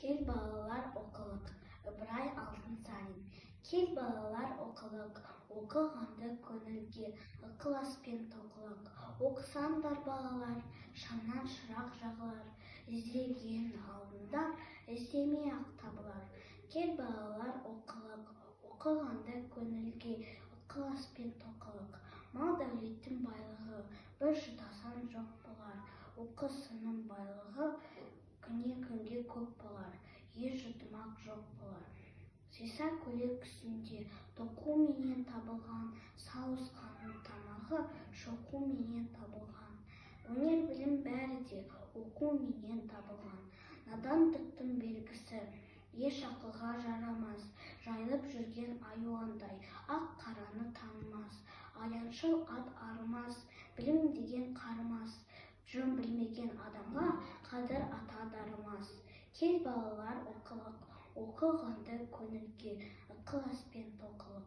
Kел балалар оқылық, Ыбырай Алтынсарин. Кел балалар оқылық, оқығанды көңілге, ықыласпен тоқылық. Оқысаңдар балалар, шамнан шырақ жағылар, іздеген алдында іздемей-ақ табылар. Кел балалар оқылық, оқығанды көңілге, ықыласпен тоқылық. Мал дәулеттің байлығы бір жұтасан жоқ болар, оқысының байлығы күнге көп болар, еш жұтымақ жоқ болар. Сиса көйлек үстінде тоқу менен табылған, сауысқанның тамағы шоқу менен табылған. Өнер білім бәрі де оқу менен табылған. Надандықтың белгісі еш ақылға жарамас, жайылып жүрген аюандай ақ қараны танымас. Аяншыл ат арымас, білім деген қарымас, жөн білмеген адамға қадір ата дарымас. Кел балалар оқылық, оқығанды көңілге, ықыласпен тоқылық.